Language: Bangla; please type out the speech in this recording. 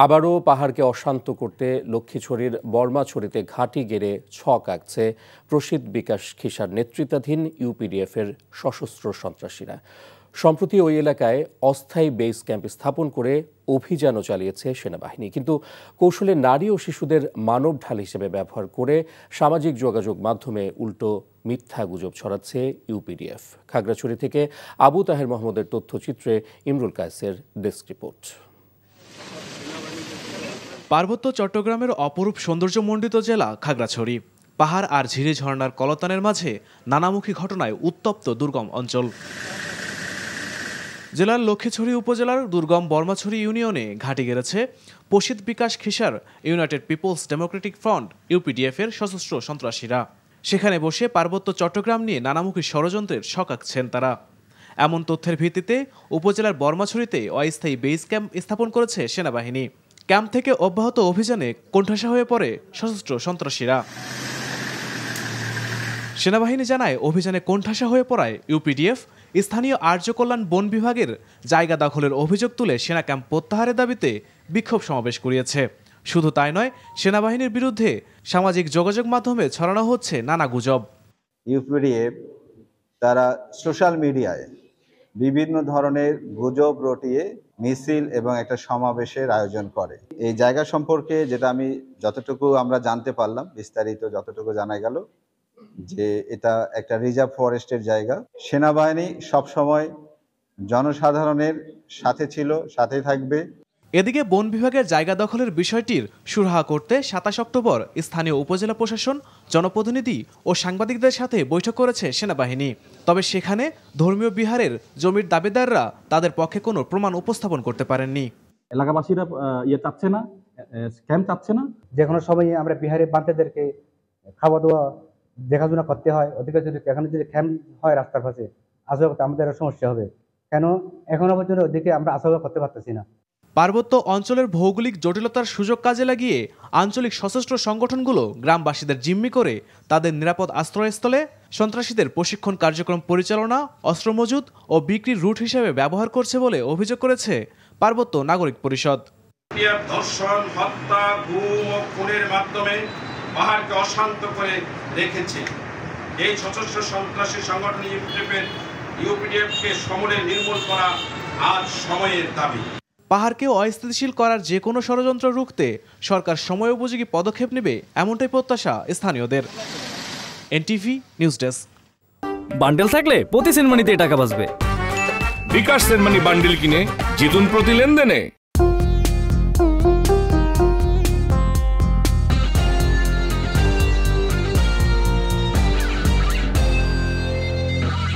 আবারও পাহাড়কে অশান্ত করতে লক্ষ্মীছড়ির বর্মাছড়িতে ঘাঁটি গেড়ে ছক আঁকছে প্রসিদ্ধ বিকাশ খিসার নেতৃত্বাধীন ইউপিডিএফের সশস্ত্র সন্ত্রাসীরা। সম্প্রতি ওই এলাকায় অস্থায়ী বেস ক্যাম্প স্থাপন করে অভিযানও চালিয়েছে সেনাবাহিনী, কিন্তু কৌশলে নারী ও শিশুদের মানব ঢাল হিসেবে ব্যবহার করে সামাজিক যোগাযোগ মাধ্যমে উল্টো মিথ্যা গুজব ছড়াচ্ছে ইউপিডিএফ। খাগড়াছড়ি থেকে আবু তাহের মোহাম্মদের তথ্যচিত্রে ইমরুল কায়েসের ডেস্ক রিপোর্ট। পার্বত্য চট্টগ্রামের অপরূপ সৌন্দর্যমণ্ডিত জেলা খাগড়াছড়ি। পাহাড় আর ঝিরি ঝর্ণার কলতানের মাঝে নানামুখী ঘটনায় উত্তপ্ত দুর্গম অঞ্চল। জেলার লক্ষ্মীছড়ি উপজেলার দুর্গম বর্মাছড়ি ইউনিয়নে ঘাঁটি গেড়েছে প্রসিদ্ধ বিকাশ খিসার ইউনাইটেড পিপলস ডেমোক্রেটিক ফ্রন্ট ইউপিডিএফের সশস্ত্র সন্ত্রাসীরা। সেখানে বসে পার্বত্য চট্টগ্রাম নিয়ে নানামুখী ষড়যন্ত্রের ছক আঁকছেন তারা। এমন তথ্যের ভিত্তিতে উপজেলার বর্মাছড়িতে অস্থায়ী বেস ক্যাম্প স্থাপন করেছে সেনাবাহিনী। ক্যাম্প থেকে অব্যাহত অভিযানে কোণঠাসা হয়ে পড়ে সশস্ত্র সন্ত্রাসীরা। সেনাবাহিনী জানায়, অভিযানে কোণঠাসা হয়ে পড়ায় ইউপিডিএফ স্থানীয় আর্য কল্যাণ বন বিভাগের জায়গা দখলের অভিযোগ তুলে সেনা ক্যাম্প প্রত্যাহারের দাবিতে বিক্ষোভ সমাবেশ করিয়েছে। শুধু তাই নয়, সেনাবাহিনীর বিরুদ্ধে সামাজিক যোগাযোগ মাধ্যমে ছড়ানো হচ্ছে নানা গুজব। ইউপিডিএফ তারা সোশ্যাল মিডিয়ায় বিভিন্ন ধরনের গুজব রটিয়ে মিছিল এবং একটা সমাবেশের আয়োজন করে। এই জায়গা সম্পর্কে যেটা আমি যতটুকু আমরা জানতে পারলাম, বিস্তারিত যতটুকু জানা গেল যে এটা একটা রিজার্ভ ফরেস্টের জায়গা। সেনাবাহিনী সবসময় জনসাধারণের সাথে ছিল, সাথে থাকবে। এদিকে বন বিভাগের জায়গা দখলের বিষয়টির সুরাহা করতে ২৭ অক্টোবর স্থানীয় উপজেলা প্রশাসন, জনপ্রতিনিধি ও সাংবাদিকদের সাথে বৈঠক করেছে সেনাবাহিনী। তবে সেখানে ধর্মীয় বিহারের জমির দাবিদাররা তাদের পক্ষে কোনো প্রমাণ উপস্থাপন করতে পারেননি। এলাকাবাসীরা চাচ্ছে না, ক্যাম্প চাচ্ছে না। যে কোনো সময় আমরা বিহারে বান্তেদেরকে খাওয়া দাওয়া দেখাশোনা করতে হয়। ওদিকে যদি এখানে যদি ক্যাম্প হয় রাস্তার পাশে, আসা করতে আমাদের সমস্যা হবে। কেন এখনো পর্যন্ত ওদিকে আমরা আসা করতে পারতেছি না। পার্বত্য অঞ্চলের ভৌগোলিক জটিলতার সুযোগ কাজে লাগিয়ে আঞ্চলিক সশস্ত্র সংগঠনগুলো গ্রামবাসীদের জিম্মি করে তাদের নিরাপদ আশ্রয়স্থলে সন্ত্রাসীদের প্রশিক্ষণ কার্যক্রম পরিচালনা, অস্ত্র মজুত ও বিক্রির রুট হিসেবে ব্যবহার করছে বলে অভিযোগ করেছে পার্বত্য নাগরিক পরিষদ। ধর্ষণ, হত্যা, গুম ও খুনের মাধ্যমে পাহাড়কে অশান্ত করে রেখেছে। এই সশস্ত্র সন্ত্রাসী সংগঠন ইউপিডিএফকে সমূলে নির্মূল করা আজ সময়ের দাবি। পাহাড়কে অস্থিতিশীল করার যে কোনো ষড়যন্ত্র রুখতে সরকার সময়োপযোগী পদক্ষেপ নেবে, এমনটাই প্রত্যাশা স্থানীয়দের। NTV news desk. বান্ডেল থাকলে প্রতি সেনমানিতে টাকা বাঁচবে। বিকাশ সেনমানি বান্ডেল কিনে জিতুন প্রতি লেনদেনে।